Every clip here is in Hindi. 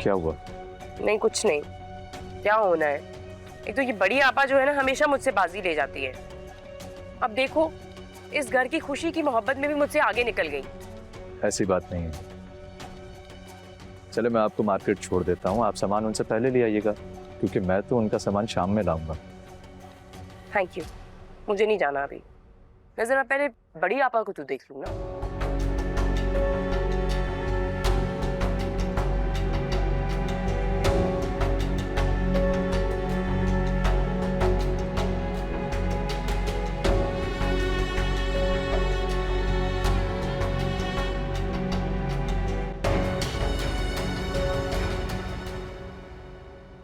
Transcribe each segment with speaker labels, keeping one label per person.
Speaker 1: क्या हुआ?
Speaker 2: नहीं कुछ नहीं, क्या होना है। एक तो ये बड़ी आपा जो है ना हमेशा मुझसे बाजी ले जाती है। अब देखो इस घर की खुशी की मोहब्बत में भी मुझसे आगे निकल गई।
Speaker 1: ऐसी बात नहीं है। चले मैं आपको मार्केट छोड़ देता हूँ, आप सामान उनसे पहले ले आइएगा, क्योंकि मैं तो उनका सामान शाम में लाऊंगा।
Speaker 2: थैंक यू, मुझे नहीं जाना अभी। मैं जरा पहले बड़ी आपा को तो देख लूँ ना।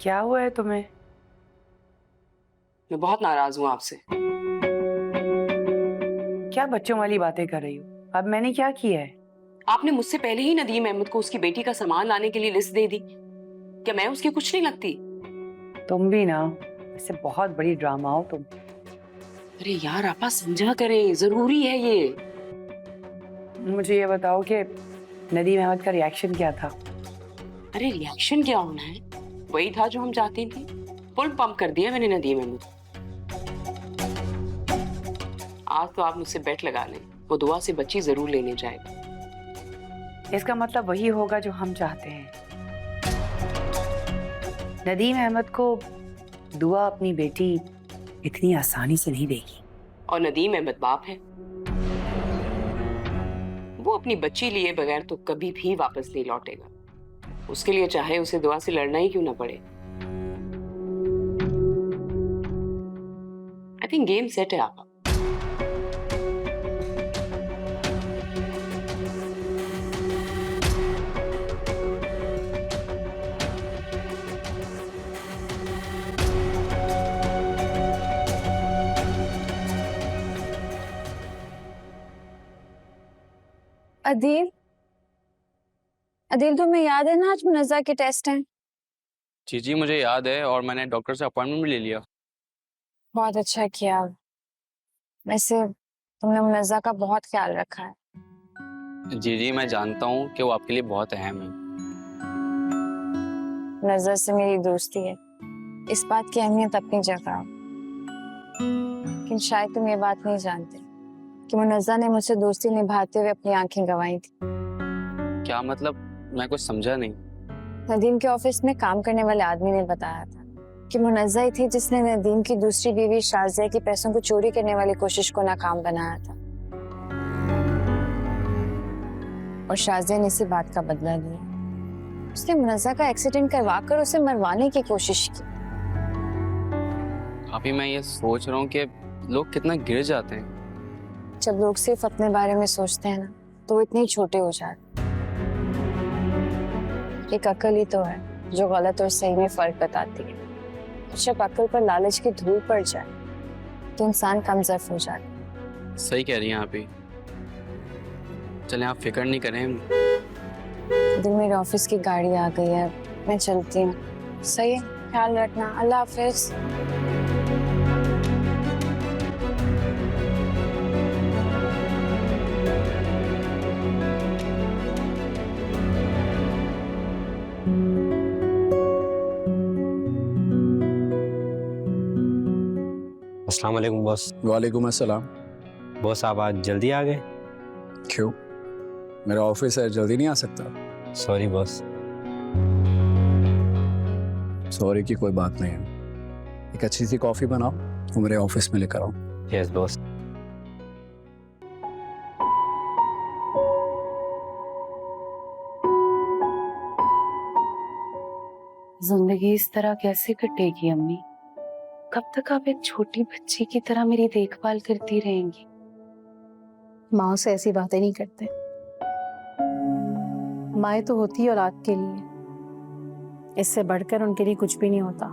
Speaker 3: क्या हुआ है तुम्हें?
Speaker 2: मैं बहुत नाराज हूँ आपसे।
Speaker 3: क्या बच्चों वाली बातें कर रही हो? अब मैंने क्या किया है?
Speaker 2: आपने मुझसे पहले ही नदीम अहमद को उसकी बेटी का सामान लाने के लिए लिस्ट दे दी। क्या मैं उसकी कुछ नहीं लगती?
Speaker 3: तुम भी ना, इससे बहुत बड़ी ड्रामा हो तुम।
Speaker 2: अरे यार आपा समझा करें, जरूरी है ये।
Speaker 3: मुझे ये बताओ कि नदीम अहमद का रिएक्शन क्या था?
Speaker 2: अरे रिएक्शन क्या होना है, वही था जो हम चाहती थी। फुल पंप कर दिया मैंने नदीम अहमद। आज तो आप मुझसे बेट लगा लें, वो दुआ से बच्ची जरूर लेने जाएगा।
Speaker 3: इसका मतलब वही होगा जो हम चाहते हैं। नदीम अहमद को दुआ अपनी बेटी इतनी आसानी से नहीं देगी।
Speaker 2: और नदीम अहमद बाप है, वो अपनी बच्ची लिए बगैर तो कभी भी वापस नहीं लौटेगा। उसके लिए चाहे उसे दुआ से लड़ना ही क्यों ना पड़े। आई थिंक गेम सेट है आपा।
Speaker 4: अदील, अदील तुम्हें याद है ना आज मुनज़्ज़ा के टेस्ट हैं?
Speaker 5: जी जी मुझे याद है, और मैंने डॉक्टर से अपॉइंटमेंट भी ले लिया।
Speaker 4: बहुत अच्छा किया। वैसे तुमने मुनज़्ज़ा का बहुत ख्याल रखा है।
Speaker 5: जी जी मैं जानता हूँ कि वो आपके लिए बहुत अहम है।
Speaker 4: मुनज़्ज़ा से मेरी दोस्ती है, इस बात की अहमियत अपनी जगह। लेकिन शायद तुम ये बात नहीं जानते कि मुनज़्ज़ा ने मुझसे दोस्ती निभाते हुए अपनी आंखें गंवाई थी।
Speaker 5: क्या मतलब? मैं कुछ समझा नहीं।
Speaker 4: नदीम के ऑफिस में काम करने वाले आदमी ने बताया था कि मुनज़्ज़ा ही थी जिसने नदीम की दूसरी बीवी शाज़िया के पैसों को चोरी करने वाली कोशिश को नाकाम बनाया था, और शाज़िया ने इसी बात का बदला लिया। उसने मुनज़्ज़ा का एक्सीडेंट करवा कर उसे मरवाने की कोशिश की।
Speaker 5: अभी मैं ये सोच रहा हूँ कि लोग कितना गिर जाते हैं।
Speaker 4: जब लोग सिर्फ अपने बारे में सोचते हैं ना, तो वो इतने छोटे हो जाते। एक अकल ही तो है जो गलत और सही में फर्क बताती है। जब अकल पर लालच की धूल पड़ जाए तो इंसान कमजोर हो जाता।
Speaker 5: सही कह रही हैं आप ही। चलें आप फिक्र नहीं करें।
Speaker 4: दिन मेरे ऑफिस की गाड़ी आ गई है, मैं चलती हूँ। सही है, ख्याल रखना। अल्लाह हाफिज।
Speaker 6: अस्सलाम वालेकुम बॉस।
Speaker 7: वालेकुम अस्सलाम।
Speaker 6: बॉस आप आज जल्दी आ गए?
Speaker 7: क्यों, मेरा ऑफिस है, जल्दी नहीं आ सकता?
Speaker 6: Sorry boss.
Speaker 7: सॉरी की कोई बात नहीं है। एक अच्छी सी कॉफी बनाओ, वो मेरे ऑफिस में लेकर आओ।
Speaker 6: Yes boss.
Speaker 3: जिंदगी इस तरह कैसे कटेगी अम्मी? कब तक आप एक छोटी बच्ची की तरह मेरी देखभाल करती रहेंगी?
Speaker 8: माँ से ऐसी बातें नहीं करते। माएँ तो होती है औलाद के लिए, इससे बढ़कर उनके लिए कुछ भी नहीं होता।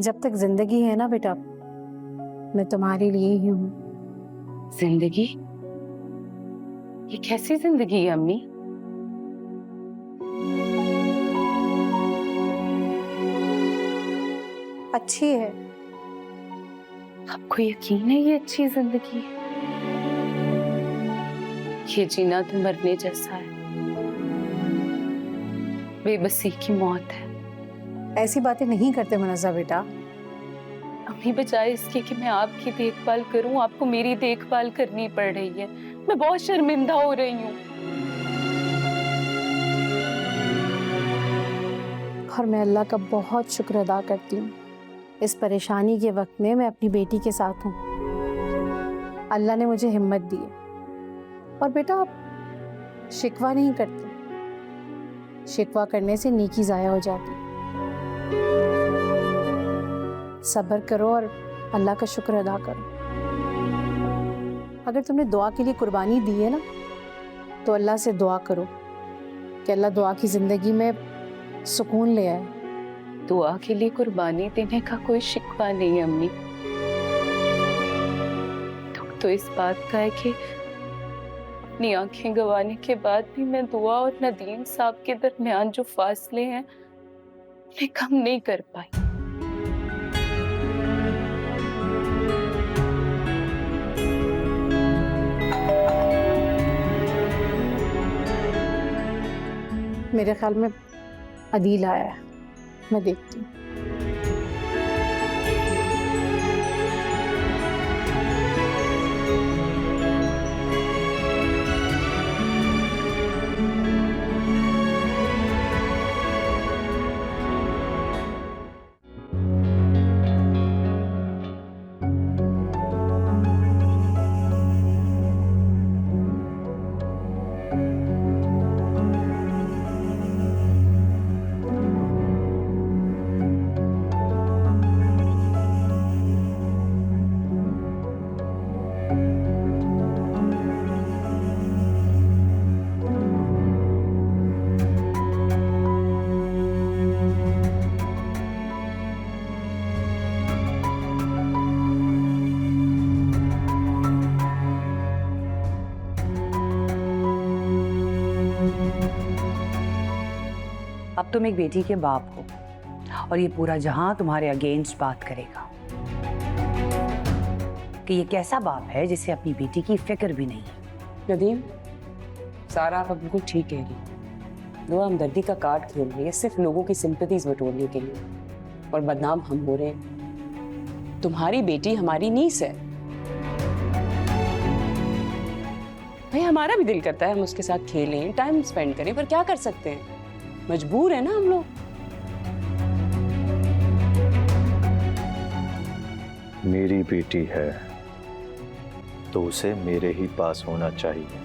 Speaker 8: जब तक जिंदगी है ना बेटा, मैं तुम्हारे लिए ही हूँ।
Speaker 3: जिंदगी? ये कैसी जिंदगी है अम्मी?
Speaker 8: अच्छी है।
Speaker 3: आपको यकीन है ये अच्छी जिंदगी है? ये जीना तो मरने जैसा है। बेबसी की मौत है।
Speaker 8: ऐसी बातें नहीं करते मुनज़्ज़ा बेटा।
Speaker 3: अम्मी बजाय इसके कि मैं आपकी देखभाल करूं, आपको मेरी देखभाल करनी पड़ रही है। मैं बहुत शर्मिंदा हो रही हूँ।
Speaker 8: और मैं अल्लाह का बहुत शुक्र अदा करती हूँ, इस परेशानी के वक्त में मैं अपनी बेटी के साथ हूँ। अल्लाह ने मुझे हिम्मत दी है। और बेटा आप शिकवा नहीं करते, शिकवा करने से नेकी ज़ाया हो जाती। सब्र करो और अल्लाह का शुक्र अदा करो। अगर तुमने दुआ के लिए कुर्बानी दी है ना, तो अल्लाह से दुआ करो कि अल्लाह दुआ की ज़िंदगी में सुकून ले आए।
Speaker 3: दुआ के लिए कुर्बानी देने का कोई शिकवा नहीं अम्मी। दुख तो इस बात का है कि अपनी आंखें गंवाने के बाद भी मैं दुआ और नदीम साहब के दरमियान जो फासले हैं उन्हें कम नहीं कर पाई।
Speaker 8: मेरे ख्याल में अदील आया है, मैं देखती हूँ।
Speaker 9: अब तुम एक बेटी के बाप हो और ये पूरा जहां तुम्हारे अगेंस्ट बात करेगा कि ये कैसा बाप है जिसे अपनी बेटी की फिक्र भी नहीं है।
Speaker 2: नदीम, सारा आप बिल्कुल ठीक कह रही। वो हमदर्दी का कार्ड खेल रही है सिर्फ लोगों की सिंपैथीज बटोरने के लिए, और बदनाम हम हो रहे हैं। तुम्हारी बेटी हमारी नीस है भाई, हमारा भी दिल करता है हम उसके साथ खेलें, टाइम स्पेंड करें, पर क्या कर सकते हैं, मजबूर है ना हम लोग।
Speaker 1: मेरी बेटी है तो उसे मेरे ही पास होना चाहिए।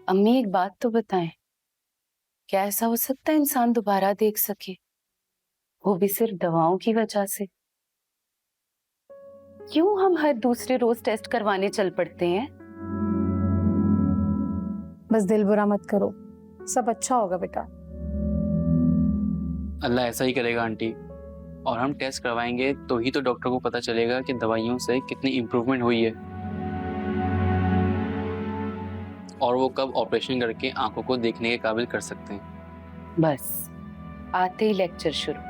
Speaker 3: अम्मी एक बात तो बताएं, क्या ऐसा हो सकता है इंसान दोबारा देख सके, वो भी सिर्फ दवाओं की वजह से? क्यों हम हर दूसरे रोज टेस्ट करवाने चल पड़ते हैं?
Speaker 8: बस दिल बुरा मत करो, सब अच्छा होगा बेटा।
Speaker 5: अल्लाह ऐसा ही करेगा आंटी, और हम टेस्ट करवाएंगे तो ही तो डॉक्टर को पता चलेगा कि दवाइयों से कितनी इम्प्रूवमेंट हुई है, और वो कब ऑपरेशन करके आंखों को देखने के काबिल कर सकते हैं।
Speaker 3: बस आते ही लेक्चर शुरू।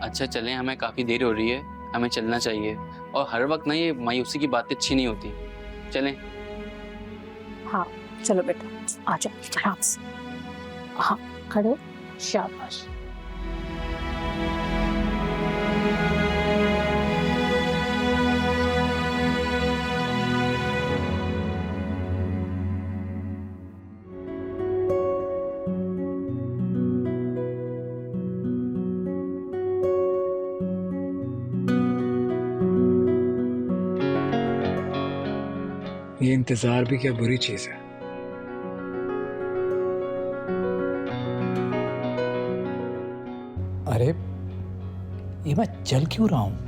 Speaker 5: अच्छा चलें, हमें काफ़ी देर हो रही है, हमें चलना चाहिए, और हर वक्त ना ये मायूसी की बातें अच्छी नहीं होती। चलें।
Speaker 8: हाँ चलो बेटा, आ जाओ आराम से। हाँ खड़े हो, शाबाश।
Speaker 7: ये इंतजार भी क्या बुरी चीज है। अरे ये मैं चल क्यों रहा हूं?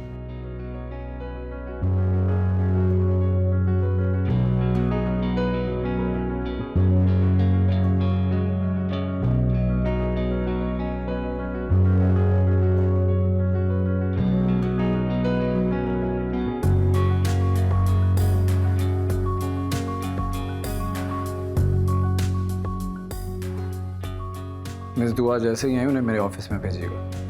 Speaker 7: मिस दुआ जैसे ही आई उन्हें मेरे ऑफिस में भेजिएगा।